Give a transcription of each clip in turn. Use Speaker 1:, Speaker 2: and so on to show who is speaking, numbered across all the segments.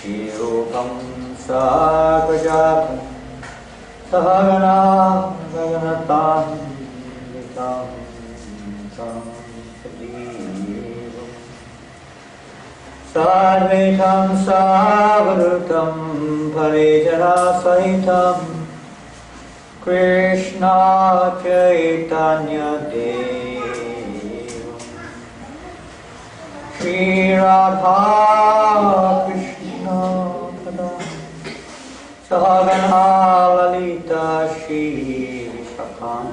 Speaker 1: Shirupam Sagrajatam Sahagana Gaganatam Vitam Tam Sadivam Sarvetam Savarutam Parijana Sahitam Krishna Chaitanya Devam Shri Radha Krishna Padam Sahagana Lalita Shri Vishakam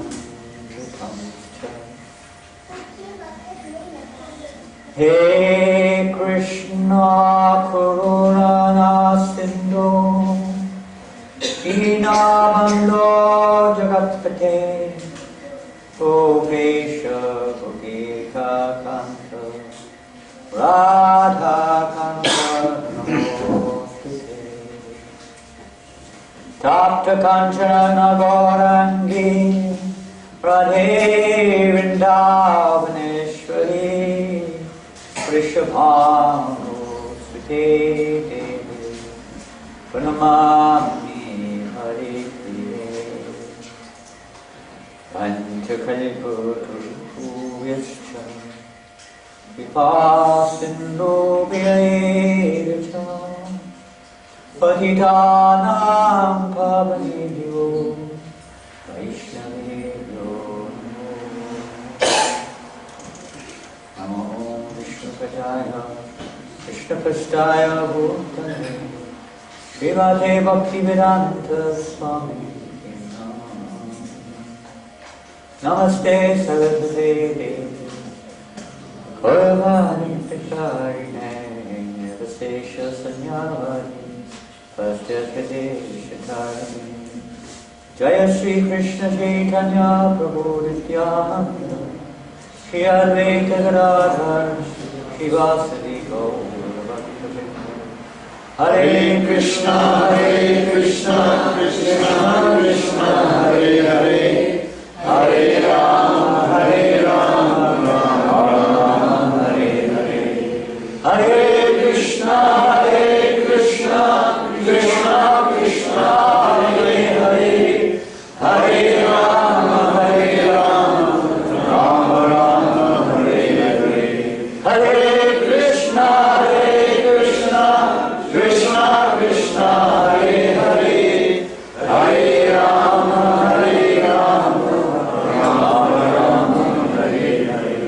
Speaker 1: He Krishna Karuna Sindhu Dinabandho Jagatpate Gopesha Gopika Kanta Radha Kanta Namostute Tapta Kanchana Gaurangi Radhe Vrindavaneshwari Vrishabhanusute Devi Pranamami Hare Panchakalipuruscha Vipasindhu Vyayecha Patitanam Pavanidyo Vaishnavyo Namo Vishnu-padaya Vishnu-pastaya Bhutale Srimate Bhaktivedanta Swami Namaste Saraswate Devi Gauravani Prasarine Nirvasesha Sanyavadi Pastyakade Shatarani Jaya Sri Krishna Chaitanya Prabhu Nityananda Shri Advaita Gadadhar Shri Vasadi Gaura Hare Krishna, Krishna Krishna, Hare Hare, Hare Rama, Rama Rama, Hare Hare. Hare Krishna, Krishna Krishna, Hare Hare, Hare Rama, Rama Rama, Hare Hare. Hare Krishna, Krishna Krishna, Hare Hare, Hare Rama, Rama Rama, Hare Hare.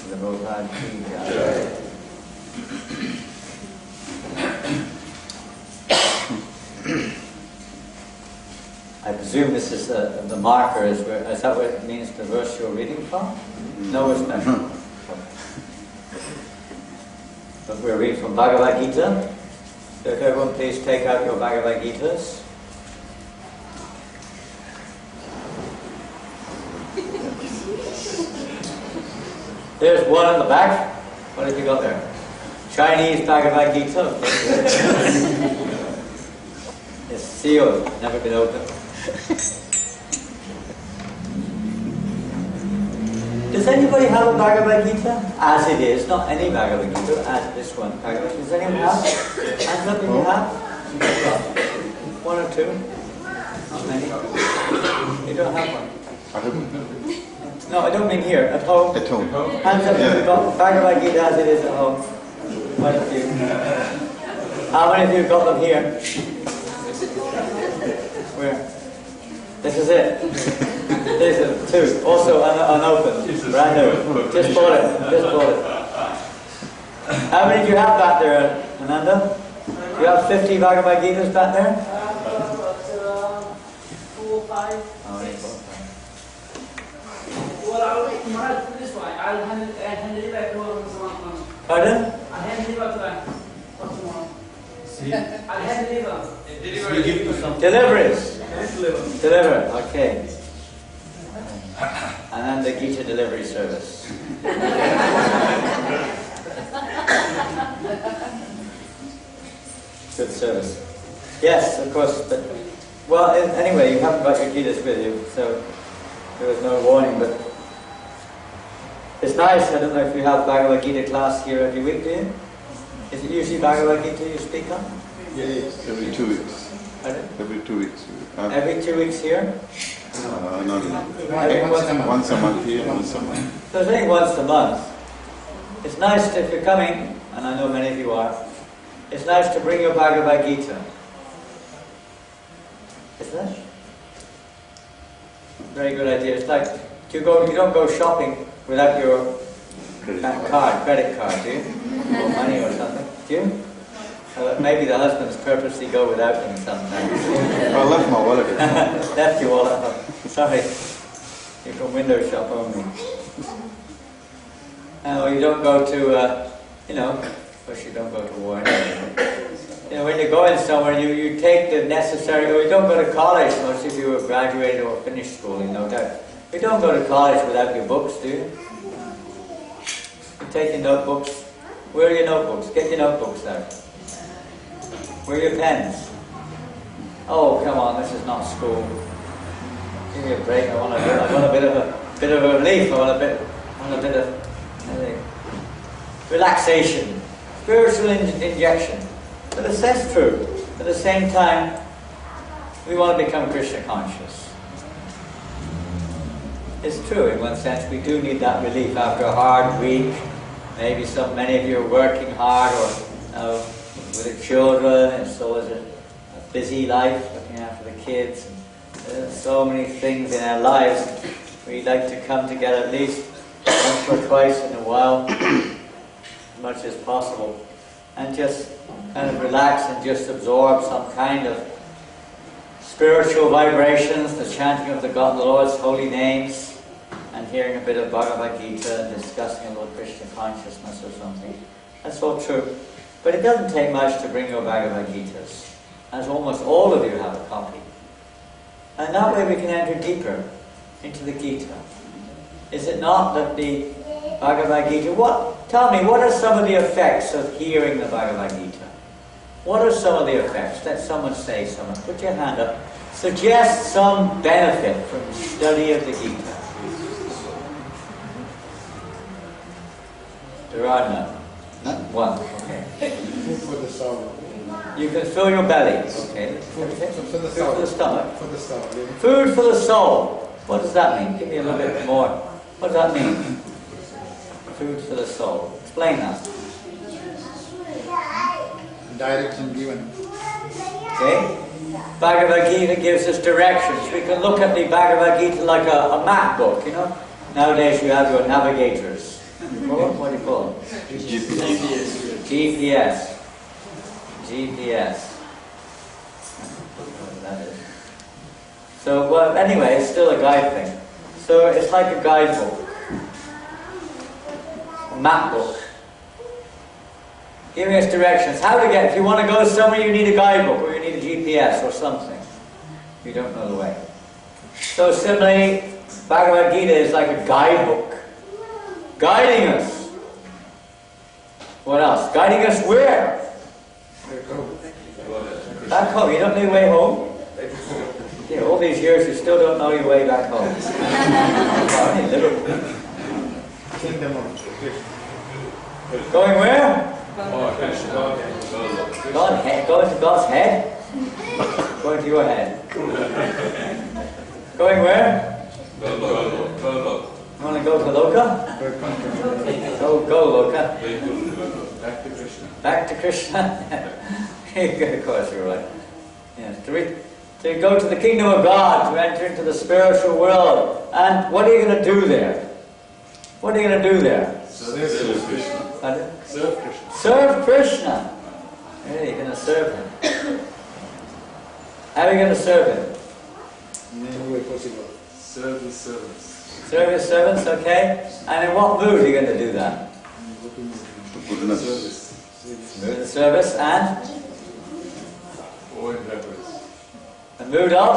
Speaker 1: The Bhagavad-gita. I presume this is the marker. Is that what it means? The verse you're reading from? No, it's not. But we're reading from Bhagavad-gita. So if everyone please take out your Bhagavad-gitas. There's one in the back. What have you got there? Chinese Bhagavad-gita. It's sealed, never been opened. Does anybody have a Bhagavad-gita? As it is, not any Bhagavad-gita, as this one. Does anyone have? Hands up if you have? One or two? Not many? You don't have one? No, I don't mean here, at home.
Speaker 2: At home.
Speaker 1: Hands up if you've got Bhagavad-gita as it is at home. Quite a few. How many of you got them here? Where? This is it. These are two. Also unopened. Brand new. Just bought it. How many do you have back there, Ananda? Do you have 50 Bhagavad-gitas back there?
Speaker 3: 4 or 5.
Speaker 1: Oh, 4 or 5.
Speaker 3: Well, I'll put this one. I'll hand it back to someone.
Speaker 1: Pardon?
Speaker 3: I'll hand it back to someone. I'll hand it back.
Speaker 1: Deliveries. Deliver. Okay. And then the Gita delivery service. Good service. Yes, of course. But well, anyway, you haven't got your Gitas with you, so there was no warning. But it's nice. I don't know if you have Bhagavad Gita class here every week, do you? Is it usually Bhagavad-gita you speak on?
Speaker 2: Yes. Every 2 weeks.
Speaker 1: Pardon?
Speaker 2: Every 2 weeks.
Speaker 1: Every 2 weeks here?
Speaker 2: No. Once a month here, once a month.
Speaker 1: So I think once a month. It's nice if you're coming, and I know many of you are, it's nice to bring your Bhagavad-gita. Isn't it? Very good idea. It's like, you don't go shopping without your credit card, do you? Or money or something, do you? Maybe the husbands purposely go without them sometimes.
Speaker 2: I left my wallet.
Speaker 1: Left your wallet. Sorry, you can window shop only. Or you don't go to, of course you don't go to war anyway. When you're going somewhere, you take the necessary, or you don't go to college, most of you have graduated or finished schooling, no doubt. You don't go to college without your books, do you? You take your notebooks. Where are your notebooks? Get your notebooks out. Where are your pens? Oh, come on, this is not school. Give me a break. I want a bit of a relief. I want a bit of relaxation, spiritual injection. But that's true. At the same time, we want to become Krishna conscious. It's true, in one sense, we do need that relief after a hard week. Maybe many of you are working hard, or with the children, and so is it a busy life, looking after the kids. And there's so many things in our lives. We'd like to come together at least once or twice in a while, as much as possible, and just kind of relax and just absorb some kind of spiritual vibrations, the chanting of the Lord's holy names, and hearing a bit of Bhagavad-gita, and discussing a little Krishna consciousness or something. That's all true. But it doesn't take much to bring your Bhagavad-gitas, as almost all of you have a copy. And that way we can enter deeper into the Gita. Is it not that the Bhagavad-gita, tell me, what are some of the effects of hearing the Bhagavad-gita? What are some of the effects? Let someone say something. Put your hand up. Suggest some benefit from the study of the Gita. There are none. None? One. Okay.
Speaker 4: Food for the soul.
Speaker 1: You can fill your belly. Okay.
Speaker 4: Food for the
Speaker 1: Food
Speaker 4: soul.
Speaker 1: for the stomach.
Speaker 4: For the soul.
Speaker 1: Food for the soul. What does that mean? Give me a little bit more. What does that mean? Food for the soul. Explain that.
Speaker 4: Direction given.
Speaker 1: Okay? Bhagavad-gita gives us directions. We can look at the Bhagavad-gita like a map book, you know? Nowadays you have your navigators. What do you call them? GPS. That is. So, well, anyway, it's still a guide thing. So it's like a guidebook. A map book. Giving us directions. How to get, if you want to go somewhere, you need a guidebook, or you need a GPS or something. You don't know the way. So similarly, Bhagavad-gita is like a guidebook. Guiding us. What else? Guiding us where? Back home. You don't know your way home? Yeah, all these years you still don't know your way back home. Only Liverpool.
Speaker 4: Kingdom of
Speaker 1: Going where? Going to God's head? Going to your head. Going where? You want to go to Loka? Go Loka.
Speaker 4: Back to Krishna.
Speaker 1: Back to Krishna? Of course you're right. Yes, to go to the kingdom of God, to enter into the spiritual world. And what are you going to do there? What are you going to do there?
Speaker 4: Serve Krishna. Serve Krishna.
Speaker 1: Serve Krishna. Really, you're going to serve Him. How are you going to serve Him?
Speaker 4: In any way possible. Serve His servants.
Speaker 1: Serve His servants, okay? And in what mood are you going to do that?
Speaker 2: Goodness.
Speaker 1: Mood of service and?
Speaker 4: Awe and reverence.
Speaker 1: The mood of?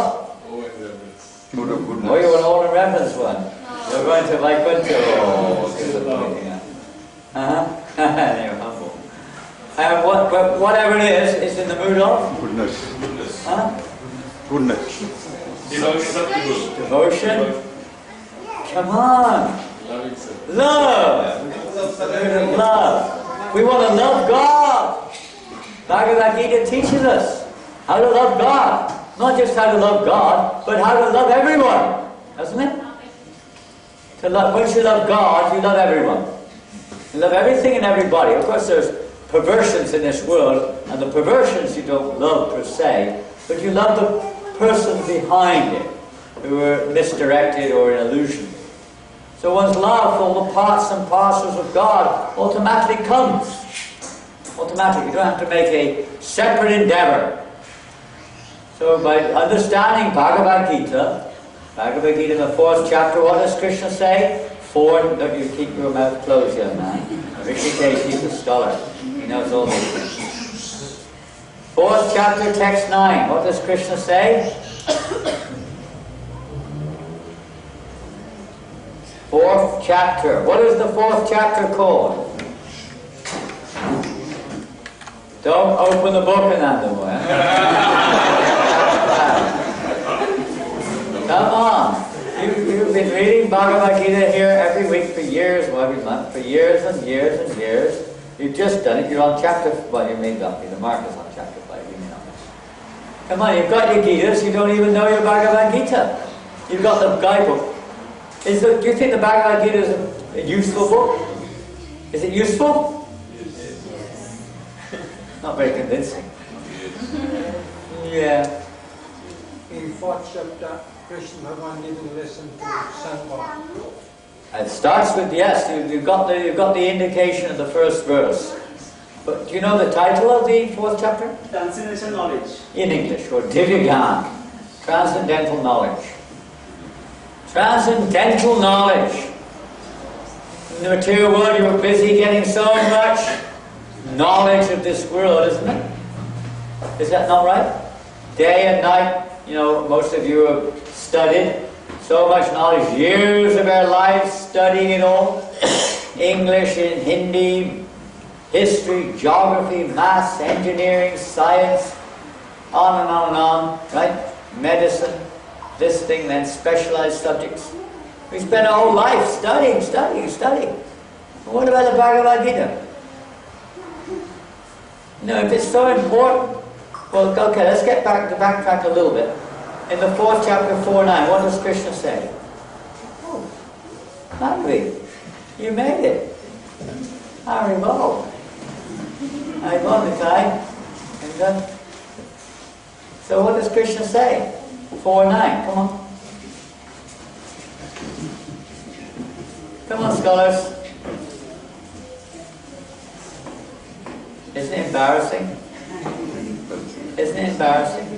Speaker 4: Awe and reverence.
Speaker 2: Mood of goodness.
Speaker 1: Oh, you want all the reverence one. You're going to Vaikuntha. Oh, disappointing. You're humble. Whatever it is, it's in the mood of?
Speaker 2: Goodness.
Speaker 1: Huh?
Speaker 2: Goodness.
Speaker 1: Devotion. Come on.
Speaker 4: Loving service.
Speaker 1: Love. The mood of love. We want to love God. Bhagavad-gita teaches us how to love God. Not just how to love God, but how to love everyone. Doesn't it? Once you love God, you love everyone. You love everything and everybody. Of course, there's perversions in this world, and the perversions you don't love per se, but you love the person behind it, who are misdirected or in illusion. So one's love for all the parts and parcels of God automatically comes. Automatically. You don't have to make a separate endeavor. So by understanding Bhagavad-gita, in the 4th chapter, what does Krishna say? Don't you keep your mouth closed, young man. Rishikesh, he's a scholar. He knows all these things. 4th chapter, text 9. What does Krishna say? 4th chapter. What is the 4th chapter called? Don't open the book in that Come on. You've been reading Bhagavad-gita here every week for years, or every month, for years and years and years. You've just done it. You're on chapter, well, you may not be. The mark is on chapter 5. You may not be. Come on, you've got your Gitas. You don't even know your Bhagavad-gita. You've got the guidebook. Do you think the Bhagavad-gita is a useful book? Is it useful?
Speaker 3: Yes.
Speaker 1: Not very convincing. Yeah.
Speaker 5: In 4th chapter, Krishna Bhagavan didn't listen to Sangha.
Speaker 1: It starts with, yes, you've got the indication of the first verse. But do you know the title of the 4th chapter?
Speaker 3: Transcendental knowledge.
Speaker 1: In English, or Divya transcendental knowledge. Transcendental knowledge. In the material world, you're busy getting so much knowledge of this world, isn't it? Is that not right? Day and night, most of you have studied so much knowledge, years of our lives studying it all. English and Hindi, history, geography, maths, engineering, science, on and on and on, right? Medicine, this thing, then specialized subjects. We spend our whole life studying. What about the Bhagavad-gita? If it's so important, well, okay, let's get back to backtrack a little bit. In the 4th chapter, 4:9, what does Krishna say? Oh, Madhvi, you made it. Haribo. Haribo, Nitai. So what does Krishna say? 4:9, come on. Come on, scholars. Isn't it embarrassing? Isn't it embarrassing?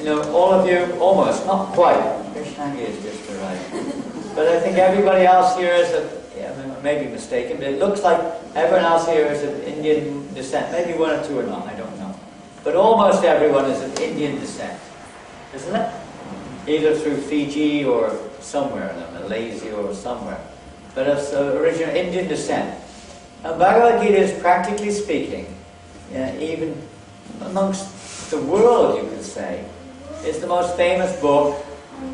Speaker 1: All of you, almost, not quite. Krishnagi is just arrived. But I think everybody else here is I may be mistaken, but it looks like everyone else here is of Indian descent. Maybe one or two are not, I don't know. But almost everyone is of Indian descent, isn't it? Either through Fiji or somewhere, Malaysia or somewhere. But it's original Indian descent. Now, Bhagavad-gita is, practically speaking, even amongst the world, you could say, is the most famous book,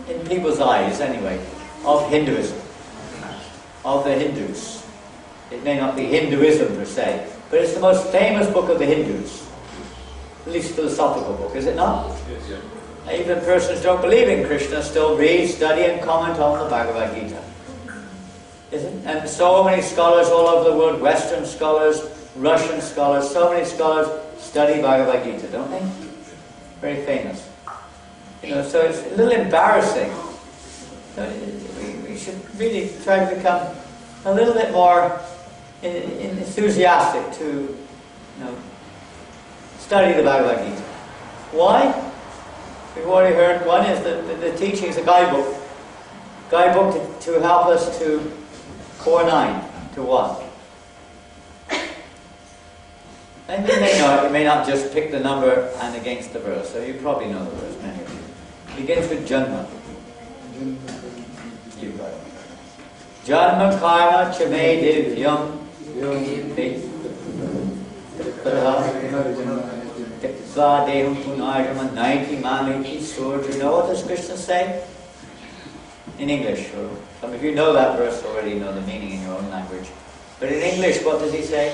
Speaker 1: in people's eyes anyway, of Hinduism, of the Hindus. It may not be Hinduism per se, but it's the most famous book of the Hindus, at least philosophical book, is it not?
Speaker 4: Yes, yeah.
Speaker 1: Even persons who don't believe in Krishna still read, study and comment on the Bhagavad-gita. Isn't it? And so many scholars all over the world, Western scholars, Russian scholars, so many scholars study Bhagavad-gita, don't they? Very famous. So it's a little embarrassing. We should really try to become a little bit more enthusiastic to study the Bhagavad-gita. Why? We've already heard one is the teaching is a guidebook. Guidebook to help us to 4:9 to what? And you may know it, you may not just pick the number and against the verse, so you probably know the verse, many of you. It begins with Janma. You got it. Janma karma chame divyam Swadeham punarjama naiti mamiti surja. You know what does Krishna say? In English. Some of you know that verse already, know the meaning in your own language. But in English, what does he say?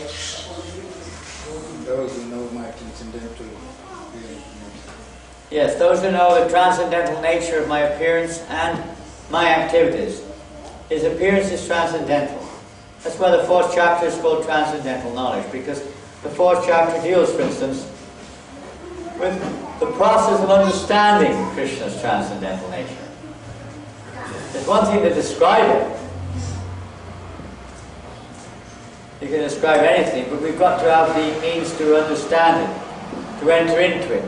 Speaker 4: Those who know my transcendental
Speaker 1: Yes, those who know the transcendental nature of my appearance and my activities. His appearance is transcendental. That's why the fourth chapter is called Transcendental Knowledge, because the fourth chapter deals, for instance, with the process of understanding Krishna's transcendental nature. It's one thing to describe it. You can describe anything, but we've got to have the means to understand it, to enter into it.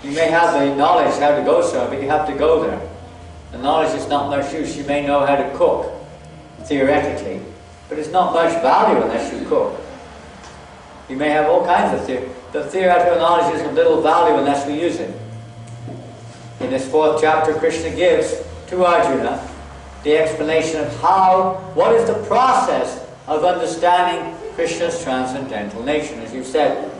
Speaker 1: You may have the knowledge how to go somewhere, but you have to go there. The knowledge is not much use. You may know how to cook, theoretically, but it's not much value unless you cook. You may have all kinds of theory. The theoretical knowledge is of little value unless we use it. In this fourth chapter, Krishna gives to Arjuna the explanation of what is the process of understanding Krishna's transcendental nature. As you said,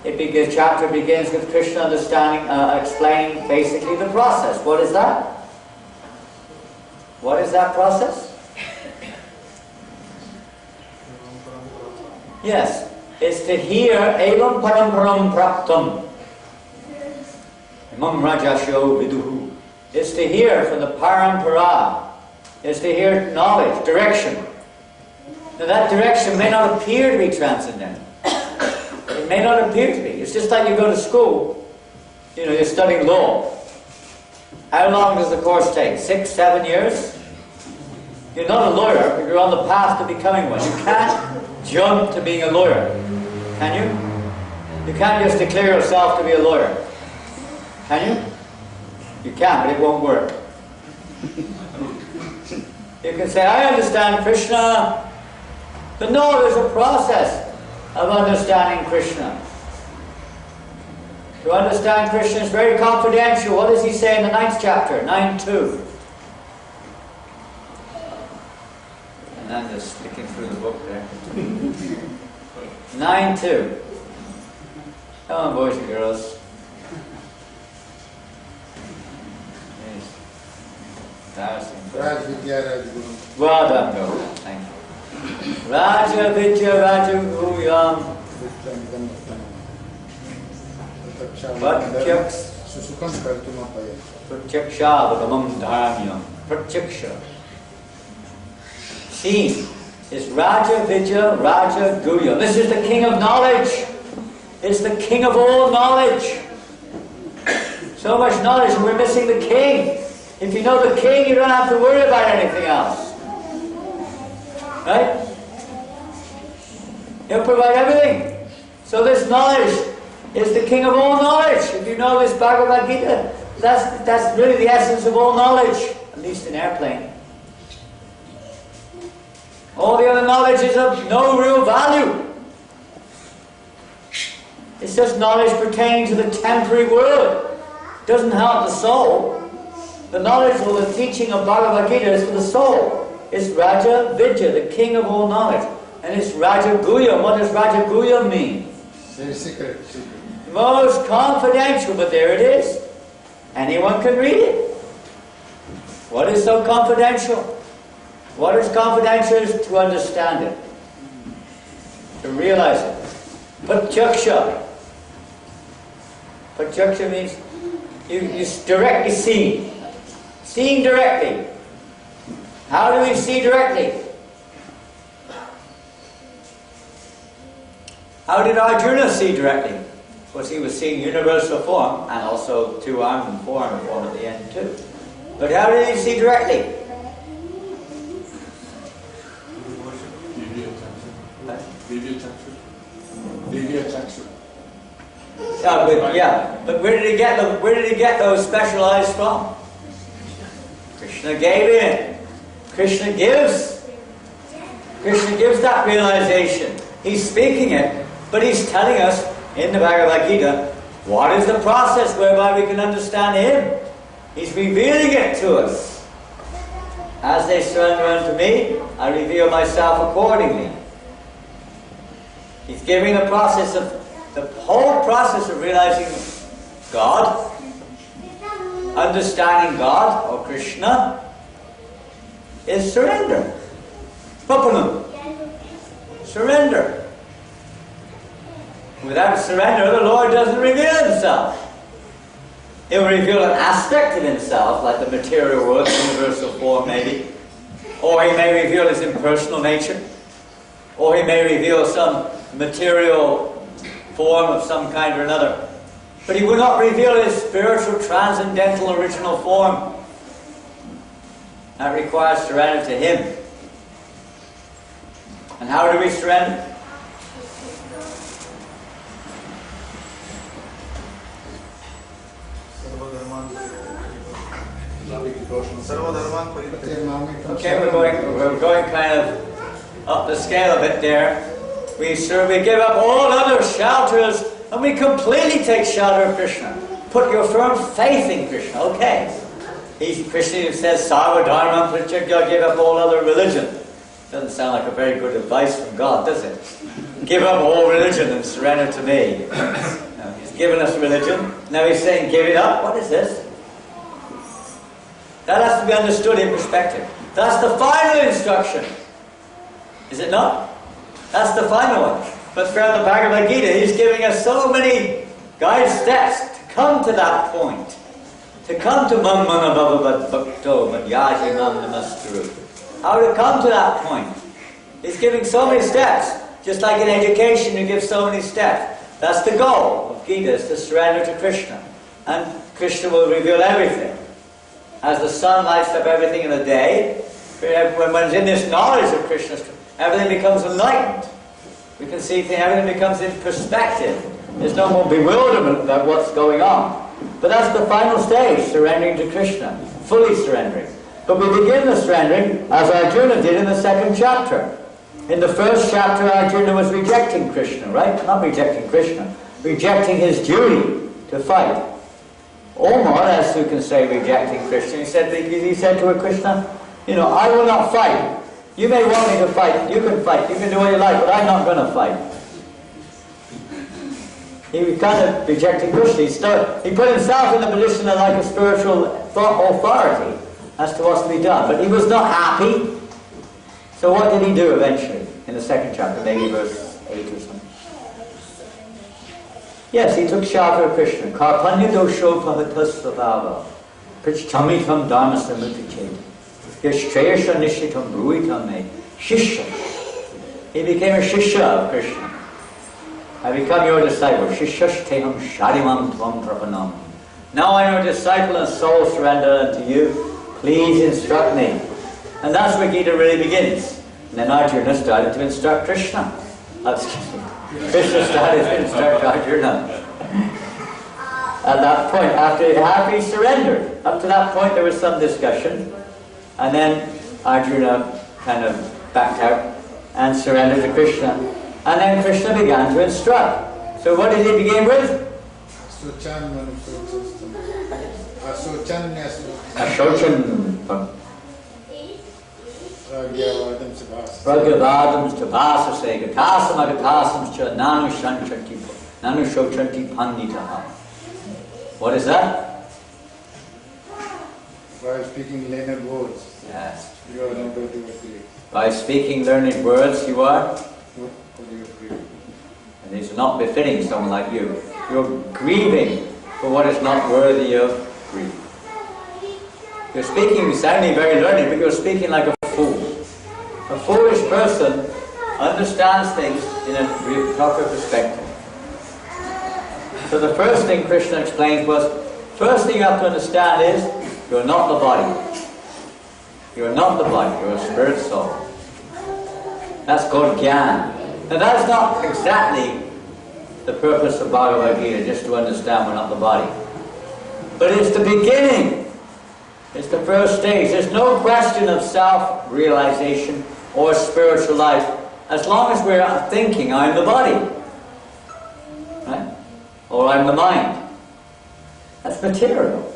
Speaker 1: the chapter begins with Krishna explaining basically the process. What is that? What is that process? Yes, it's to hear evam paramparam praptam imam rajasho viduhu. It's to hear from the parampara. It's to hear knowledge, direction. Now that direction may not appear to be transcendental. It may not appear to be. It's just like you go to school. You know, you're studying law. How long does the course take? 6, 7 years? You're not a lawyer, but you're on the path to becoming one. You can't jump to being a lawyer. Can you? You can't just declare yourself to be a lawyer. Can you? You can, but it won't work. You can say, I understand Krishna. But no, there's a process of understanding Krishna. To understand Krishna is very confidential. What does he say in the 9th chapter? 9.2. And I'm just flicking through the book there. 9.2. Come on, boys and girls. Well done, Guru. Thank you. Raja Vidya Raju Guyam Pratyakshavadamam Dharmyam. Pratyaksha. Seen is Raja Vidya Raja Guyam. This is the king of knowledge. It's the king of all knowledge. So much knowledge, and we're missing the king. If you know the king, you don't have to worry about anything else. Right? He'll provide everything. So this knowledge is the king of all knowledge. If you know this Bhagavad-gita, that's really the essence of all knowledge, at least in airplane. All the other knowledge is of no real value. It's just knowledge pertaining to the temporary world. It doesn't help the soul. The knowledge or the teaching of Bhagavad-gita is for the soul. It's Raja Vidya, the king of all knowledge. And it's Raja Guya. What does Raja Guya mean?
Speaker 4: Very secret.
Speaker 1: Most confidential, but there it is. Anyone can read it. What is so confidential? What is confidential is to understand it. To realize it. Pratyaksha. Pratyaksha means you directly see. Seeing directly. How do we see directly? How did Arjuna see directly? Of course, he was seeing universal form, and also two-armed and four-armed form at the end too. But how did he see directly? Yeah, but where did he get those specialized from? Krishna gave it. Krishna gives that realization. He's speaking it, but he's telling us in the Bhagavad-gita what is the process whereby we can understand him. He's revealing it to us. As they surrender unto me, I reveal myself accordingly. He's giving the whole process of realizing God, understanding God or Krishna, is surrender. Prapanam. Surrender. Without surrender, the Lord doesn't reveal himself. He will reveal an aspect of himself, like the material world, universal form maybe. Or he may reveal his impersonal nature. Or he may reveal some material form of some kind or another. But he will not reveal his spiritual, transcendental, original form. That requires surrender to him. And how do we surrender? Okay, we're going kind of up the scale a bit there. We give up all other shelters and we completely take shelter of Krishna. Put your firm faith in Krishna. Okay. Krishna says, Sarva Dharma Pratyagya, give up all other religion. Doesn't sound like a very good advice from God, does it? Give up all religion and surrender to me. No, he's given us religion. Now he's saying, give it up. What is this? That has to be understood in perspective. That's the final instruction. Is it not? That's the final one. But throughout the Bhagavad-gita, he's giving us so many guide steps to come to that point. To come to Mammana Bhagavad Bhakto Madhyaji Mam Namaskuru. How to come to that point. He's giving so many steps. Just like in education, you give so many steps. That's the goal of Gita, is to surrender to Krishna. And Krishna will reveal everything. As the sun lights up everything in the day, when one's in this knowledge of Krishna, everything becomes enlightened. We can see things, everything becomes in perspective. There's no more bewilderment about what's going on. But that's the final stage, surrendering to Krishna, fully surrendering. But we begin the surrendering as Arjuna did in the second chapter. In the first chapter, Arjuna was rejecting Krishna, right? Not rejecting Krishna, rejecting his duty to fight. Or more, as you can say, rejecting Krishna. He said to Krishna, I will not fight. You may want me to fight. You can fight. You can do what you like, but I'm not going to fight. He was kind of rejecting Krishna. He put himself in the position of like a spiritual authority as to what's to be done. But he was not happy. So what did he do eventually? In the second chapter, maybe verse 8 or something. Yes, he took shelter of Krishna. Karpanya dosho pahatasvabhava. Prichamitam dharma samuticheta. Yashreyasha nishitam bruitam me. Shishya. He became a shishya of Krishna. I become your disciple. Shishashteham sharimam tvam prapanam. Now I am your disciple and soul surrender unto you. Please instruct me. And that's where Gita really begins. And then Arjuna started to instruct Krishna. Krishna started to instruct Arjuna. At that point, after he surrendered, up to that point there was some discussion. And then Arjuna kind of backed out and surrendered to Krishna. And then Krishna began to instruct. So what did he begin with? Ashochan. Pragyavadam stabhasase gatasam agatasam cha nanu shochanti panditaha. What is that?
Speaker 4: By speaking learned words.
Speaker 1: Yes.
Speaker 4: You are not able to agree.
Speaker 1: By speaking learned words, you are?
Speaker 4: What do you agree?
Speaker 1: And these are not befitting someone like you. You're grieving for what is not worthy of grief. You're speaking, sounding very learned, but you're speaking like a fool. A foolish person understands things in a proper perspective. So the first thing Krishna explained was, first thing you have to understand is, you're not the body. You're not the body, you're a spirit soul. That's called Gyan. Now that's not exactly the purpose of Bhagavad-gita, just to understand we're not the body. But it's the beginning. It's the first stage. There's no question of self-realization or spiritual life as long as we're thinking, I'm the body. Right? Or I'm the mind. That's material.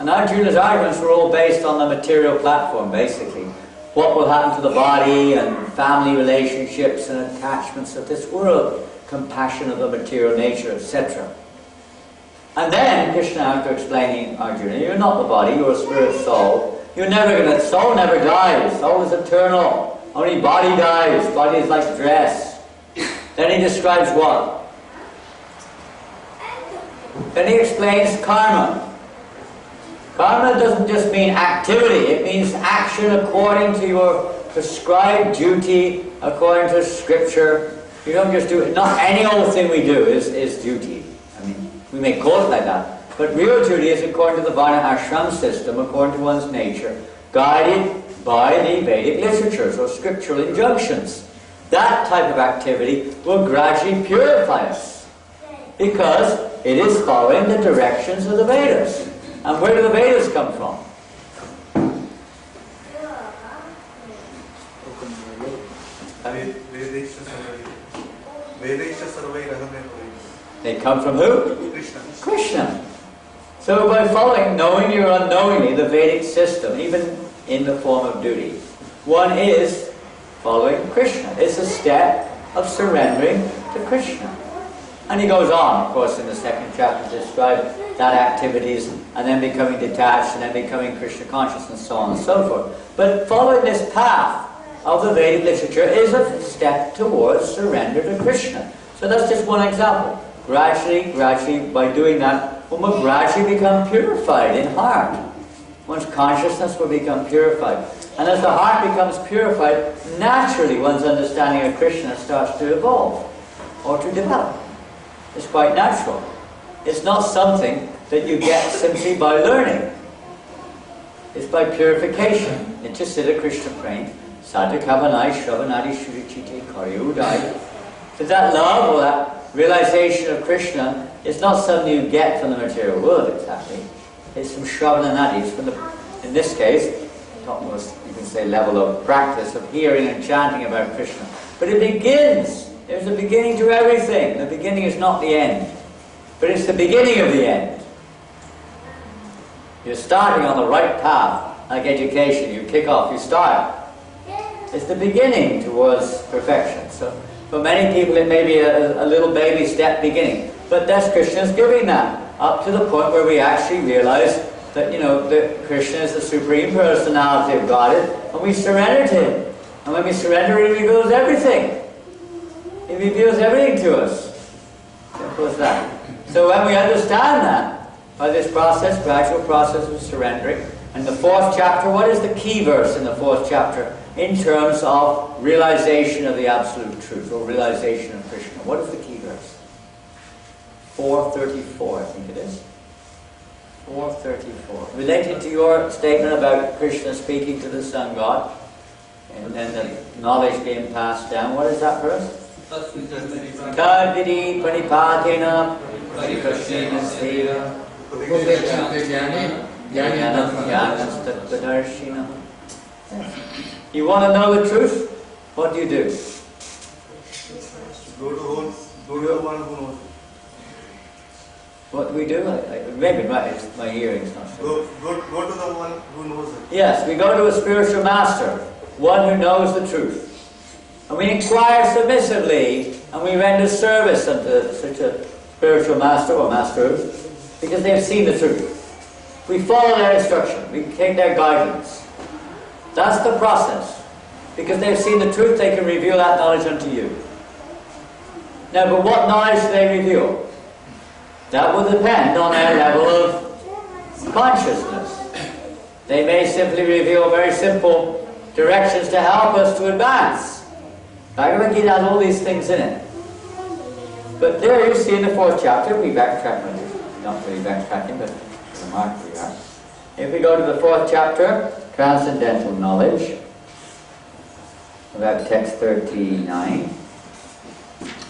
Speaker 1: And Arjuna's arguments were all based on the material platform, basically. What will happen to the body and family relationships and attachments of this world, compassion of the material nature, etc. And then Krishna, after explaining Arjuna, you're not the body, you're a spirit soul. You're never going to, soul never dies, soul is eternal. Only body dies, body is like dress. Then he describes what? Then he explains karma. Karma doesn't just mean activity, it means action according to your prescribed duty, according to scripture. You don't just do it. Not any old thing we do is duty. I mean, we may call it like that. But real duty is according to the Varna ashram system, according to one's nature, guided by the Vedic literatures or scriptural injunctions. That type of activity will gradually purify us, because it is following the directions of the Vedas. And where do the Vedas come from? They come from who? Krishna. So by following, knowingly or unknowingly, the Vedic system, even in the form of duty, one is following Krishna. It's a step of surrendering to Krishna. And he goes on, of course, in the second chapter to describe that activities, and then becoming detached, and then becoming Krishna conscious, and so on and so forth. But following this path of the Vedic literature is a step towards surrender to Krishna. So that's just one example. Gradually, by doing that, one will gradually become purified in heart. One's consciousness will become purified. And as the heart becomes purified, naturally one's understanding of Krishna starts to evolve or to develop. It's quite natural. It's not something that you get simply by learning. It's by purification. Nityasiddha Krishna praying, sadhakavanai shravanadi shurichite karyudai. So that love or that realization of Krishna is not something you get from the material world exactly. It's from shravananadi. It's from the, in this case, topmost, you can say, level of practice of hearing and chanting about Krishna. But it begins. There's a beginning to everything. The beginning is not the end, but it's the beginning of the end. You're starting on the right path, like education. You kick off, you start. It's the beginning towards perfection. So for many people it may be a little baby step beginning, but that's Krishna's giving that, up to the point where we actually realize that, you know, that Krishna is the Supreme Personality of Godhead, and we surrender to Him. And when we surrender, He reveals everything. He reveals everything to us. Simple as that. So when we understand that, by this process, gradual process of surrendering, and the fourth chapter, what is the key verse in the fourth chapter in terms of realization of the absolute truth, or realization of Krishna? What is the key verse? 434, I think it is. 434. Related to your statement about Krishna speaking to the sun god, and then the knowledge being passed down, what is that verse? Kadvidi pranipatena parikashena seva jnanastattvadarshina. You want to know the truth? What do you do?
Speaker 4: Go to the one who knows.
Speaker 1: What do we do? Maybe my hearing's not so.
Speaker 4: Go to the one who knows it.
Speaker 1: Yes, we go to a spiritual master, one who knows the truth. And we inquire submissively, and we render service unto such a spiritual master or masters, because they have seen the truth. We follow their instruction, we take their guidance. That's the process. Because they've seen the truth, they can reveal that knowledge unto you. Now, but what knowledge do they reveal? That will depend on their level of consciousness. They may simply reveal very simple directions to help us to advance. Bhagavad-gita has all these things in it. But there you see in the fourth chapter, we backtrack on it. Not really backtracking, but remarkably are. If we go to the fourth chapter, Transcendental Knowledge, about text 39.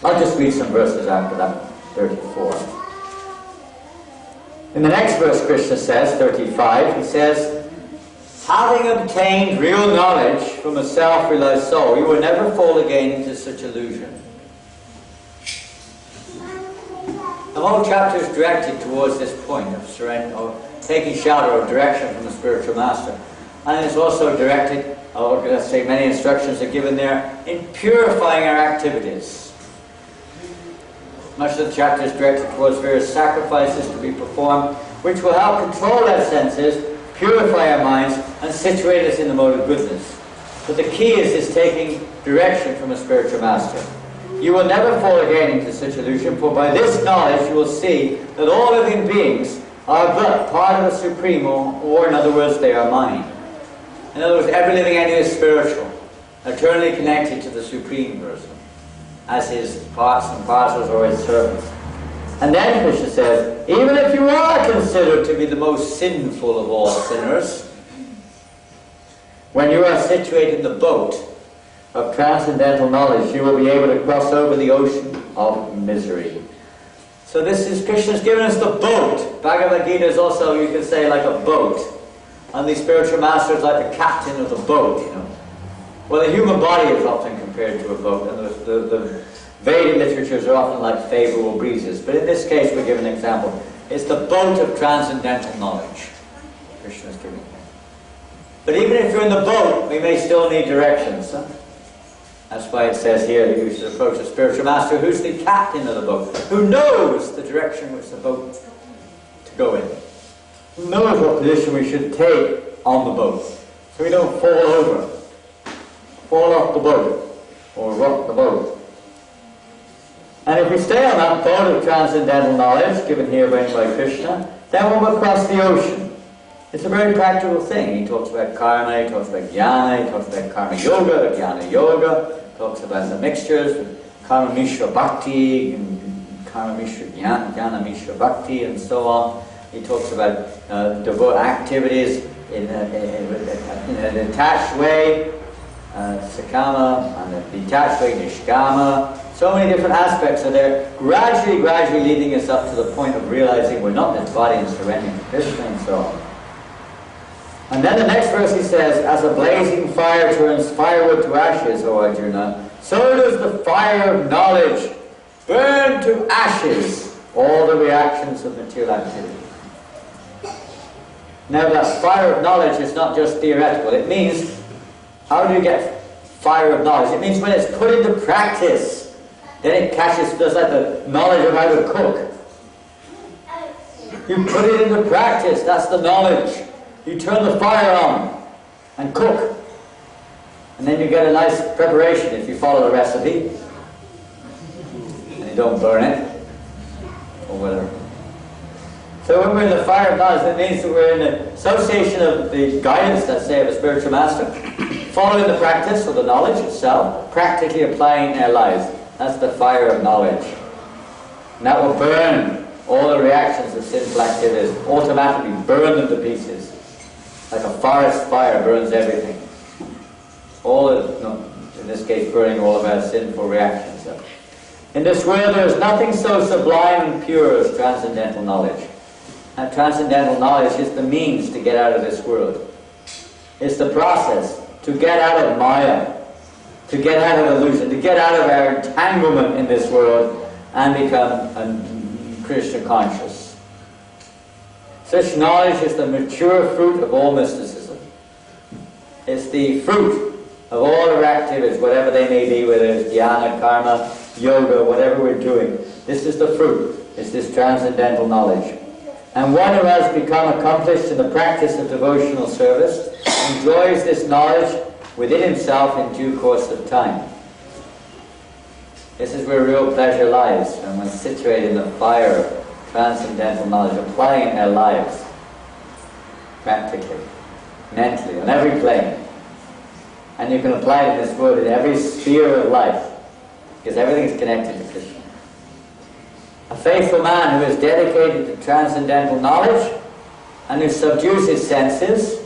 Speaker 1: I'll just read some verses after that, 34. In the next verse, Krishna says, 35, he says, having obtained real knowledge from a self-realized soul, you will never fall again into such illusion. The whole chapter is directed towards this point of surrender, or taking shelter or direction from the spiritual master. And it's also directed, or let's say many instructions are given there, in purifying our activities. Much of the chapter is directed towards various sacrifices to be performed, which will help control our senses, purify our minds, and situate us in the mode of goodness. But the key is taking direction from a spiritual master. You will never fall again into such illusion, for by this knowledge you will see that all living beings are but part of the Supreme, or in other words, they are mine. In other words, every living entity is spiritual, eternally connected to the Supreme Person, as his parts and parcels or his servants. And then Krishna says, even if you are considered to be the most sinful of all sinners, when you are situated in the boat of transcendental knowledge, you will be able to cross over the ocean of misery. So this is, Krishna's given us the boat. Bhagavad-gita is also, you can say, like a boat. And the spiritual master is like the captain of the boat, you know. Well, the human body is often compared to a boat, and the Vedic literatures are often like favorable breezes. But in this case, we give an example. It's the boat of transcendental knowledge Krishna is giving here. But even if you're in the boat, we may still need directions. Huh? That's why it says here that you should approach a spiritual master who's the captain of the boat, who knows the direction which the boat to go in, who knows what position we should take on the boat, so we don't fall over, fall off the boat, or rock the boat. And if we stay on that boat of transcendental knowledge, given here by Krishna, then we will cross the ocean. It's a very practical thing. He talks about karma, he talks about jnana, he talks about karma yoga, jnana yoga, talks about the mixtures, karma mishra bhakti, karma mishra jnana mishra bhakti, and so on. He talks about activities in a detached way, sakama, and a detached way, nishkama. So many different aspects are there, gradually leading us up to the point of realizing we're not this body and surrendering to Krishna and so on. And then the next verse he says, as a blazing fire turns firewood to ashes, O Arjuna, so does the fire of knowledge burn to ashes all the reactions of material activity. Now that fire of knowledge is not just theoretical. It means, how do you get fire of knowledge? It means when it's put into practice, then it catches, just like the knowledge of how to cook. You put it into practice, that's the knowledge. You turn the fire on and cook. And then you get a nice preparation if you follow the recipe. And you don't burn it. Or whatever. So when we're in the fire of knowledge, that means that we're in the association of the guidance, let's say, of a spiritual master, following the practice of the knowledge itself, practically applying their lives. That's the fire of knowledge. And that will burn all the reactions of sinful activities, automatically burn them to pieces. Like a forest fire burns everything. In this case, burning all of our sinful reactions. In this world, there is nothing so sublime and pure as transcendental knowledge. And transcendental knowledge is the means to get out of this world. It's the process to get out of Maya, to get out of illusion, to get out of our entanglement in this world and become Krishna conscious. Such knowledge is the mature fruit of all mysticism. It's the fruit of all our activities, whatever they may be, whether it's jnana, karma, yoga, whatever we're doing. This is the fruit. It's this transcendental knowledge. And one who has become accomplished in the practice of devotional service enjoys this knowledge within himself in due course of time. This is where real pleasure lies, when we're situated in the fire of transcendental knowledge, applying it in our lives, practically, mentally, on every plane. And you can apply it in this world in every sphere of life, because everything is connected to Krishna. A faithful man who is dedicated to transcendental knowledge and who subdues his senses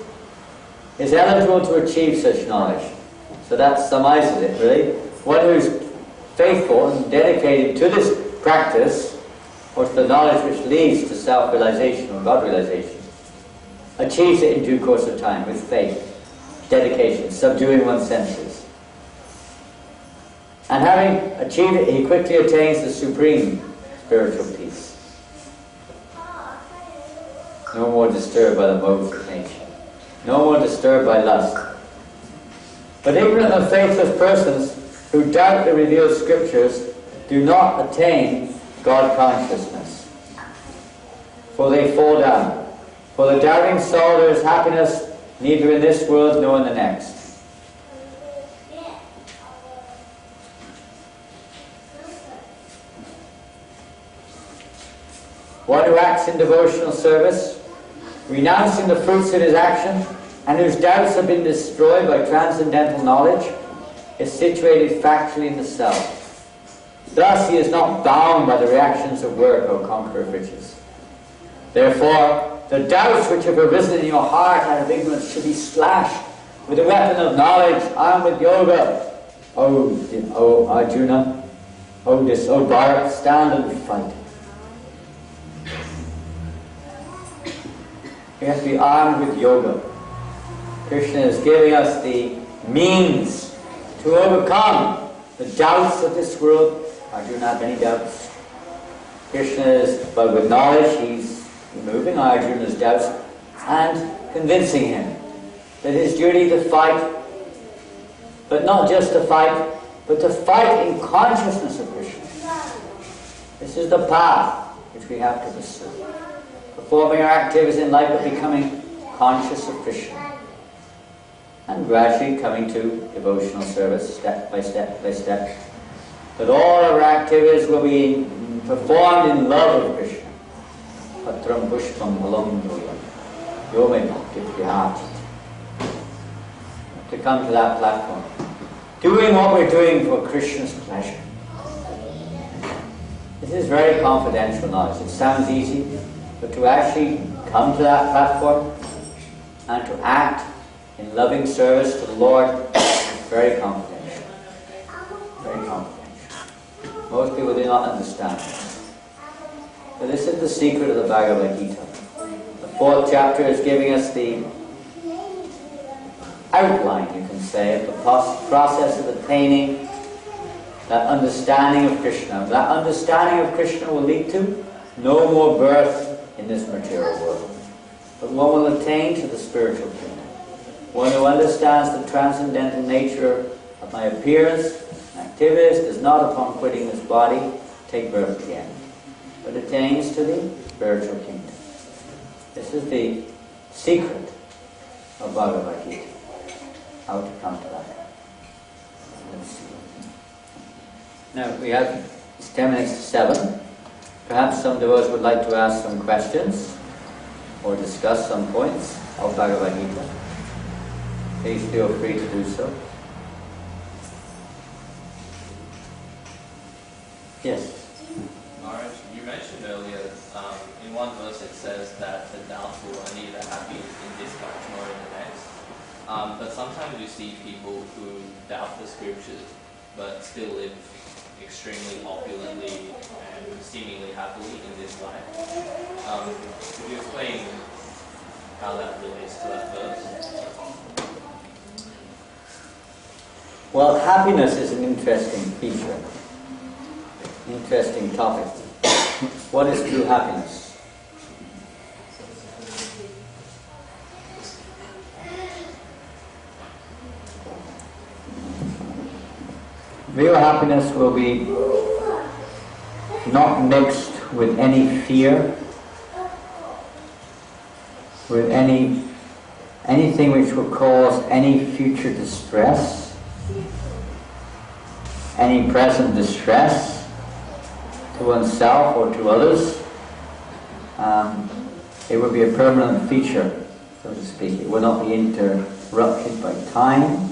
Speaker 1: is eligible to achieve such knowledge. So that summarizes it, really. One who's faithful and dedicated to this practice, or to the knowledge which leads to self-realization or God-realization, achieves it in due course of time with faith, dedication, subduing one's senses. And having achieved it, he quickly attains the supreme spiritual peace. No more disturbed by the modes of nature. No more disturbed by lust. But ignorant and faithless persons who doubt the revealed scriptures do not attain God consciousness, for they fall down. For the doubting soul there is happiness neither in this world nor in the next. one who acts in devotional service, renouncing the fruits of his action, and whose doubts have been destroyed by transcendental knowledge, is situated factually in the self. Thus he is not bound by the reactions of work or conquer of riches. Therefore, the doubts which have arisen in your heart out of ignorance should be slashed with the weapon of knowledge, armed with yoga. O Arjuna, O Bharat, stand and fight. We have to be armed with yoga. Krishna is giving us the means to overcome the doubts of this world. Arjuna have any doubts. Krishna is, but with knowledge, he's removing Arjuna's doubts and convincing him that his duty to fight, but not just to fight, but to fight in consciousness of Krishna. This is the path which we have to pursue. Performing our activities in life but becoming conscious of Krishna. And gradually coming to devotional service, step by step by step. That all of our activities will be performed in love of Krishna. Patram pushpam balam doyam. Yome bhakti. To come to that platform. Doing what we're doing for Krishna's pleasure. This is very confidential knowledge. It sounds easy, but to actually come to that platform and to act in loving service to the Lord is very confidential. Very confidential. Most people do not understand this. But this is the secret of the Bhagavad-gita. The 4th chapter is giving us the outline, you can say, of the process of attaining that understanding of Krishna. That understanding of Krishna will lead to no more birth in this material world, but one will attain to the spiritual kingdom. One who understands the transcendental nature of my appearance and activities does not, upon quitting this body, take birth again, but attains to the spiritual kingdom. This is the secret of Bhagavad-gita. How to come to that. Let's see. Now we have, it's 10 minutes to 7. Perhaps some of us would like to ask some questions or discuss some points of Bhagavad-gita. Please feel free to do so. Yes?
Speaker 6: Maharaj, you mentioned earlier, in one verse it says that the doubtful are neither happy in this life nor in the next. But sometimes you see people who doubt the scriptures but still live extremely opulently and seemingly happily in this life. Could you explain how that relates to that verse?
Speaker 1: Well, happiness is an interesting feature, interesting topic. What is true happiness? Real happiness will be not mixed with any fear, with anything which will cause any future distress, any present distress to oneself or to others. It will be a permanent feature, so to speak. It will not be interrupted by time.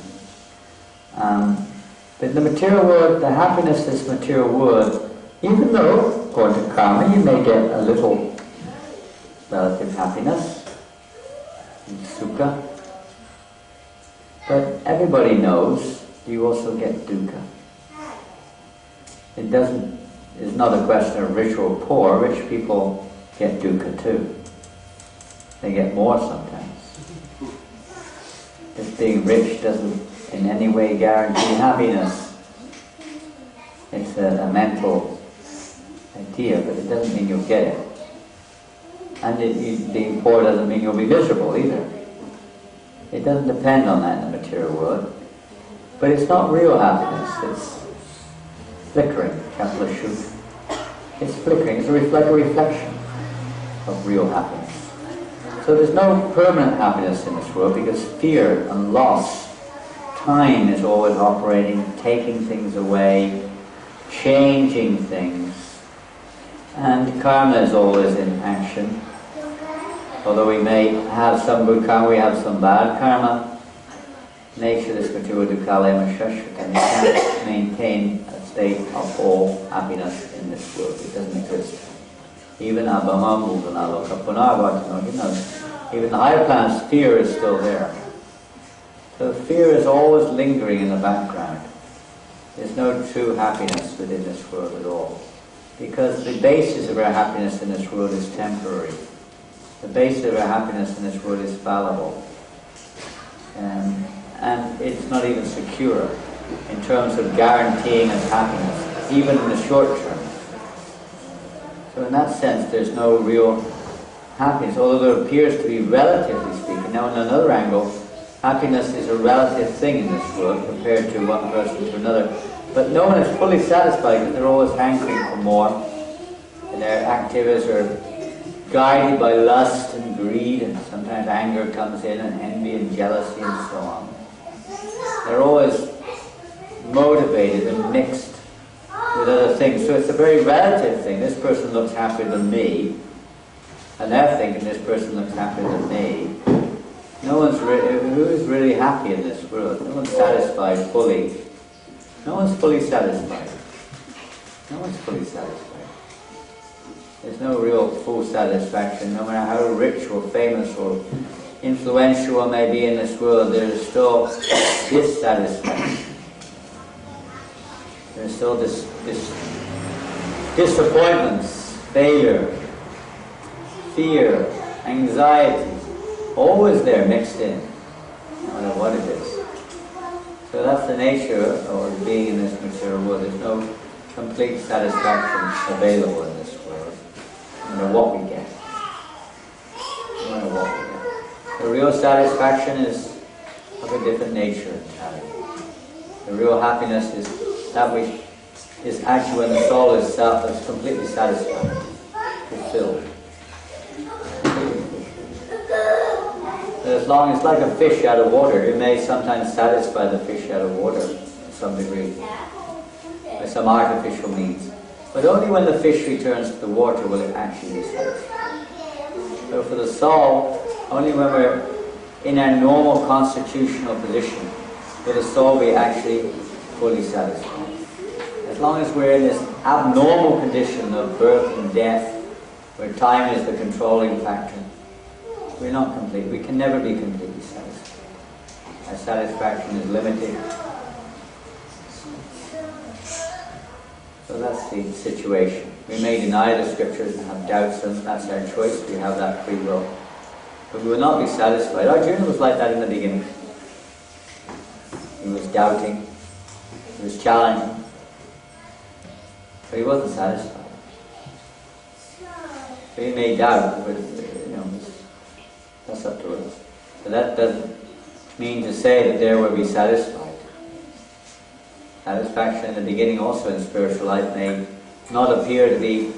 Speaker 1: But the material world, the happiness of this material world, even though, according to karma, you may get a little relative happiness, sukha, but everybody knows you also get dukkha. It's not a question of rich or poor. Rich people get dukkha too. They get more sometimes. Just being rich doesn't in any way guarantee happiness. It's a mental idea, but it doesn't mean you'll get it. And being poor doesn't mean you'll be miserable either. It doesn't depend on that in the material world. But it's not real happiness, it's flickering, it's flickering, it's a reflection of real happiness. So there's no permanent happiness in this world because fear and loss, time is always operating, taking things away, changing things, And karma is always in action. Although we may have some good karma, we have some bad karma. Nature is material dukkhalema shashvata, and you can't maintain a state of all happiness in this world. It doesn't exist. Even abhamam bhuvanaloka punarvartano, even the higher planets, fear is still there. So fear is always lingering in the background. There's no true happiness within this world at all. Because the basis of our happiness in this world is temporary. The basis of our happiness in this world is fallible. And it's not even secure in terms of guaranteeing us happiness, even in the short term. So in that sense, there's no real happiness, although there appears to be, relatively speaking. Now, in another angle, happiness is a relative thing in this world compared to one person to another. But no one is fully satisfied because they're always hankering for more. And their activities are guided by lust and greed, and sometimes anger comes in, and envy and jealousy and so on. They're always motivated and mixed with other things. So it's a very relative thing. This person looks happier than me, and they're thinking this person looks happier than me. Who is really happy in this world? No one's satisfied fully. No one's fully satisfied. No one's fully satisfied. There's no real full satisfaction. No matter how rich or famous or influential one may be in this world, there is still dissatisfaction. There's still disappointments, failure, fear, anxiety, always there mixed in, no matter what it is. So that's the nature of being in this material world. There's no complete satisfaction available in this world, no matter what we get. No matter what we get. The real satisfaction is of a different nature entirely. The real happiness is that which is actually when the soul is completely satisfied, fulfilled. As long as, like a fish out of water, it may sometimes satisfy the fish out of water to some degree, by some artificial means. But only when the fish returns to the water will it actually be satisfied. So for the soul, only when we're in our normal constitutional position will the soul be actually fully satisfied. As long as we're in this abnormal condition of birth and death, where time is the controlling factor, we're not complete. We can never be completely satisfied. Our satisfaction is limited. So that's the situation. We may deny the scriptures and have doubts, and that's our choice. We have that free will. But we will not be satisfied. Arjuna was like that in the beginning. He was doubting. He was challenging. But he wasn't satisfied. So he may doubt, but that's up to us. So that doesn't mean to say that there will be satisfied. Satisfaction in the beginning also in spiritual life may not appear to be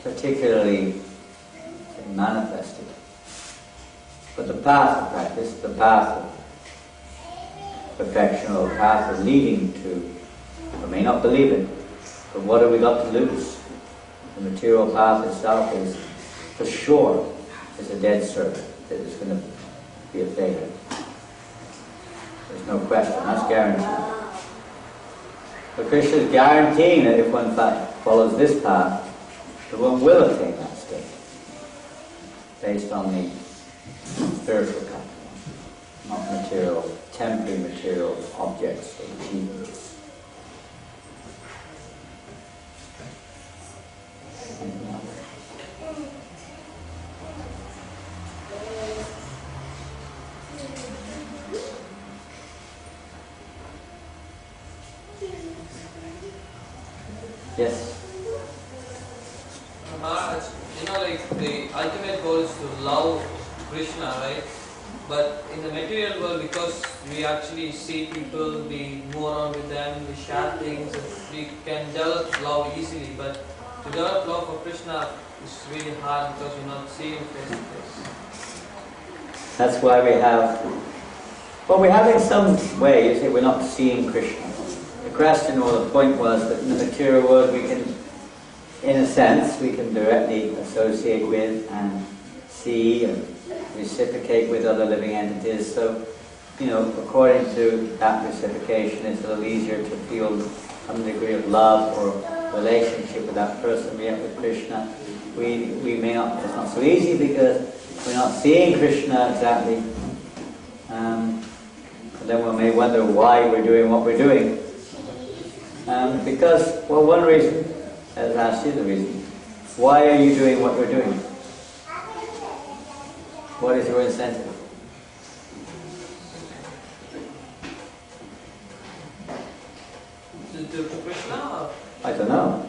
Speaker 1: particularly manifested. But the path of practice, the path of perfection, or the path of leading to, we may not believe it, but what have we got to lose? The material path itself is, for sure, is a dead serpent. That is going to be a failure. There's no question, that's guaranteed. But Krishna is guaranteeing that if one follows this path, that one will attain that state, based on the spiritual path, not material, temporary material objects or achievements. Yes.
Speaker 7: Maharaj, like the ultimate goal is to love Krishna, right? But in the material world, because we actually see people, we move around with them, we share things, we can develop love easily. But to develop love for Krishna is really hard because you're not seeing face to face.
Speaker 1: That's why we have, well, we have in some ways that we're not seeing Krishna. The question or the point was that in the material world we can in a sense, we can directly associate with and see and reciprocate with other living entities. So, according to that reciprocation, it's a little easier to feel some degree of love or relationship with that person. Yet with Krishna, we may not. It's not so easy because we're not seeing Krishna exactly. And then we may wonder why we're doing what we're doing. Because, well, one reason, as I asked you the reason, why are you doing what you're doing? What is your incentive?
Speaker 7: To Krishna? Or?
Speaker 1: I don't know.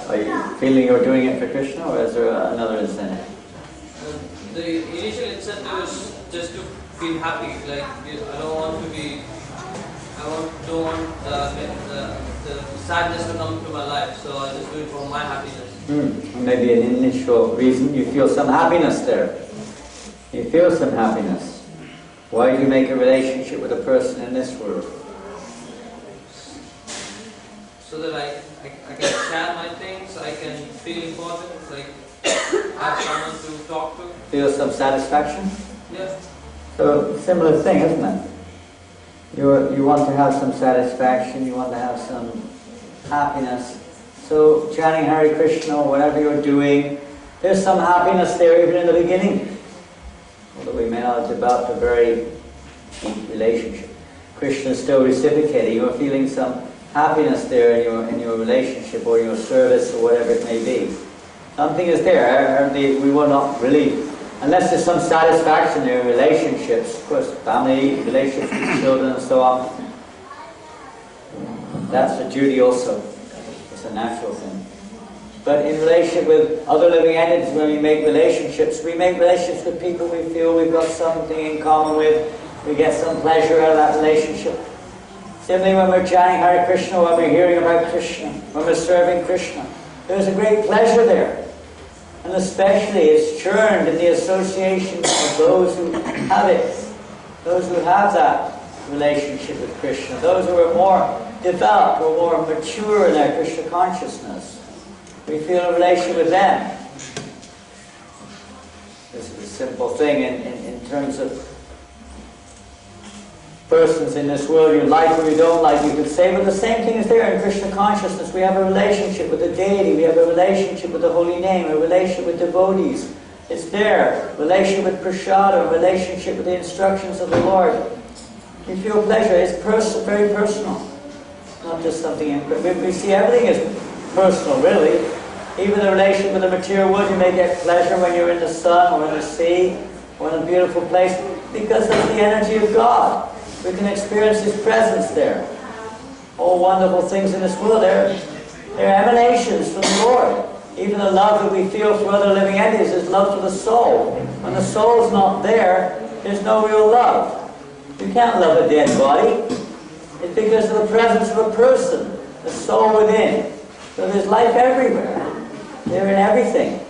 Speaker 1: Are you feeling you're doing it for Krishna, or is there another incentive?
Speaker 7: The initial incentive is just to feel happy. Like, I don't want the sadness to come to my life, so I just do it for my happiness.
Speaker 1: Maybe an initial reason, you feel some happiness there. You feel some happiness. Why do you make a relationship with a person in this world?
Speaker 7: So that I can share my things, I can feel important, like have someone to talk to.
Speaker 1: Feel some satisfaction?
Speaker 7: Yeah.
Speaker 1: So, similar thing, isn't it? You want to have some satisfaction, you want to have some happiness. So, chanting Hare Krishna or whatever you're doing, there's some happiness there even in the beginning. Although we may not have developed a very deep relationship. Krishna is still reciprocating, you're feeling some happiness there in your relationship or your service or whatever it may be. Something is there. We will not really, unless there's some satisfaction in relationships, of course, family, relationships with children and so on. That's a duty also. It's a natural thing. But in relationship with other living entities, when we make relationships with people we feel we've got something in common with. We get some pleasure out of that relationship. Similarly, when we're chanting Hare Krishna, when we're hearing about Krishna, when we're serving Krishna, there's a great pleasure there. And especially it's churned in the association of those who have it, those who have that relationship with Krishna, those who are more developed or more mature in their Krishna consciousness. We feel a relation with them. This is a simple thing in terms of persons in this world you like or you don't like, you could say, but the same thing is there in Krishna consciousness. We have a relationship with the deity, we have a relationship with the holy name, a relationship with devotees. It's there. Relationship with prasada, a relationship with the instructions of the Lord. You feel pleasure. It's very personal. Not just something we see everything as personal, really. Even the relationship with the material world, you may get pleasure when you're in the sun or in the sea or in a beautiful place because of the energy of God. We can experience His presence there. All wonderful things in this world, they're emanations from the Lord. Even the love that we feel for other living entities is love for the soul. When the soul's not there, there's no real love. You can't love a dead body. It's because of the presence of a person, the soul within. So there's life everywhere. They're in everything.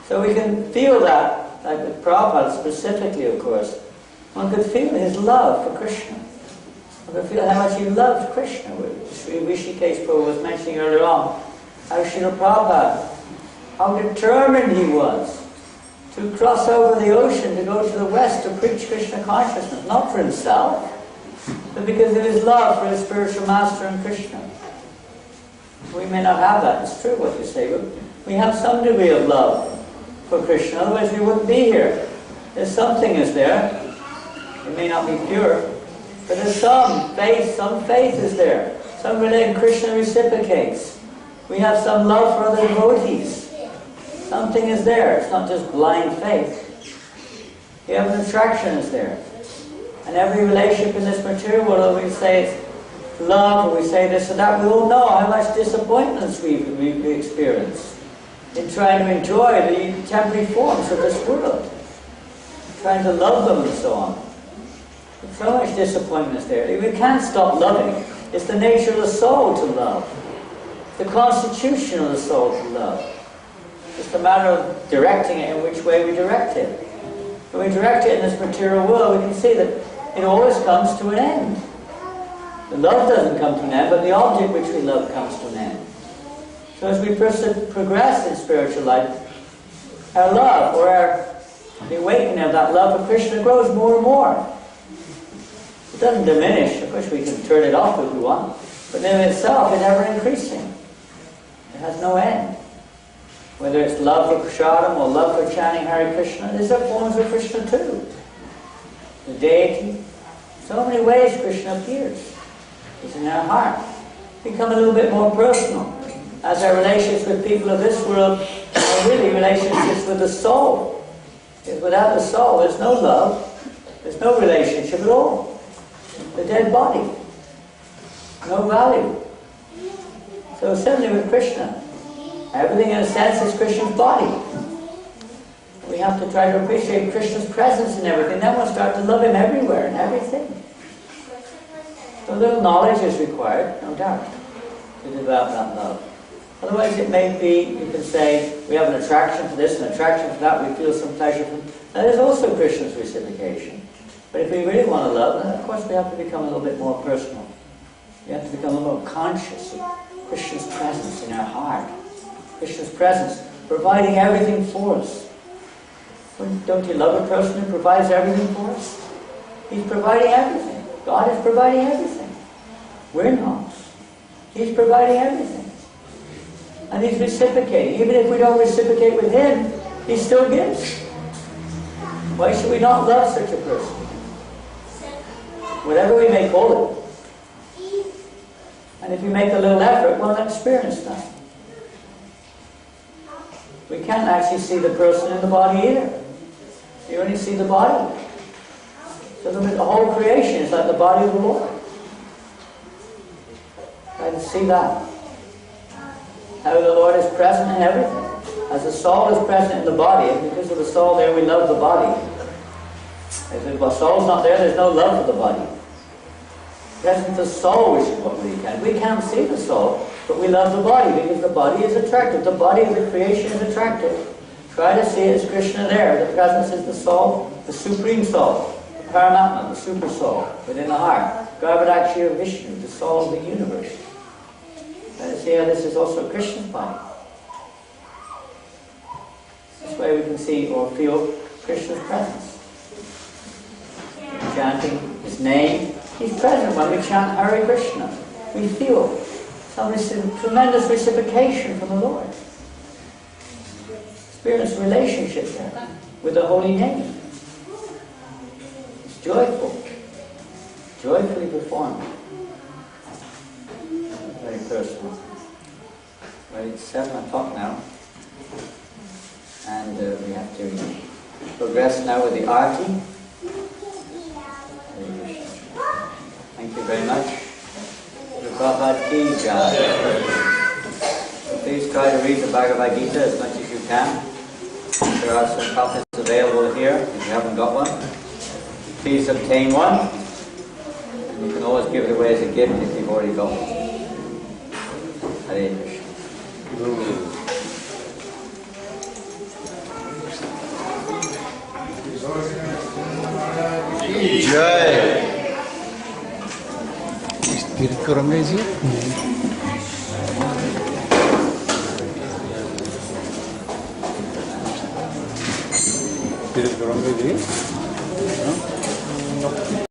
Speaker 1: So we can feel that, like with Prabhupada specifically, of course. One could feel his love for Krishna. One could feel how much he loved Krishna. Sri Rishikesh Prabhu was mentioning earlier on how Srila Prabhupada, how determined he was to cross over the ocean to go to the West to preach Krishna consciousness, not for himself, but because of his love for his spiritual master and Krishna. We may not have that, it's true what you say, but we have some degree of love for Krishna, otherwise we wouldn't be here. There's something is there. It may not be pure, but there's some faith is there. Some related Krishna reciprocates. We have some love for other devotees. Something is there. It's not just blind faith. You have an attraction is there. And every relationship in this material world, we say it's love, or we say this and that, we all know how much disappointments we experience in trying to enjoy the temporary forms of this world. Trying to love them and so on. There's so much disappointment is there. We can't stop loving. It's the nature of the soul to love. The constitution of the soul to love. It's a matter of directing it in which way we direct it. When we direct it in this material world, we can see that it always comes to an end. The love doesn't come to an end, but the object which we love comes to an end. So as we progress in spiritual life, our love, or the awakening of that love for Krishna grows more and more. It doesn't diminish. Of course we can turn it off if we want. But in itself, it's ever increasing. It has no end. Whether it's love for prasadam or love for chanting Hare Krishna, these are forms of Krishna too. The deity. So many ways Krishna appears. It's in our heart. Become a little bit more personal. As our relationships with people of this world are really relationships with the soul. Because without the soul, there's no love. There's no relationship at all. The dead body. No value. So similarly with Krishna, everything in a sense is Krishna's body. We have to try to appreciate Krishna's presence in everything. Then we'll start to love Him everywhere and everything. So a little knowledge is required, no doubt, to develop that love. Otherwise it may be, you can say, we have an attraction for this, an attraction for that, we feel some pleasure from. That is also Krishna's reciprocation. But if we really want to love, then of course we have to become a little bit more personal. We have to become a little more conscious of Krishna's presence in our heart. Krishna's presence, providing everything for us. Don't you love a person who provides everything for us? He's providing everything. God is providing everything. We're not. He's providing everything. And He's reciprocating. Even if we don't reciprocate with Him, He still gives. Why should we not love such a person? Whatever we may call it. And if you make a little effort, we'll experience that. We can't actually see the person in the body either. You only see the body. So the whole creation is like the body of the Lord. Try to see that. How the Lord is present in everything. As the soul is present in the body, and because of the soul there we love the body. If the soul's not there, there's no love for the body. Present the soul, which is what we can. We can't see the soul, but we love the body because the body is attractive. The body of the creation is attractive. Try to see it as Krishna there. The presence is the soul, the supreme soul, the Paramatma, the super soul within the heart. Bhagavad-gita Vishnu, the soul of the universe. Try to see how this is also Krishna's body. This way we can see or feel Krishna's presence. Chanting His name, He's present when we chant Hare Krishna. We feel some tremendous reciprocation from the Lord. Experience a relationship there with the holy name. It's joyful. Joyfully performed. Very personal. Right, it's 7 o'clock now. And we have to progress now with the arti. Thank you very much. Bhagavad-gita. Please try to read the Bhagavad-gita as much as you can. There are some copies available here if you haven't got one. Please obtain one. And you can always give it away as a gift if you've already got one. Hare Krishna.
Speaker 2: Jai.
Speaker 8: Spirit करेंगे जी Spirit करेंगे जी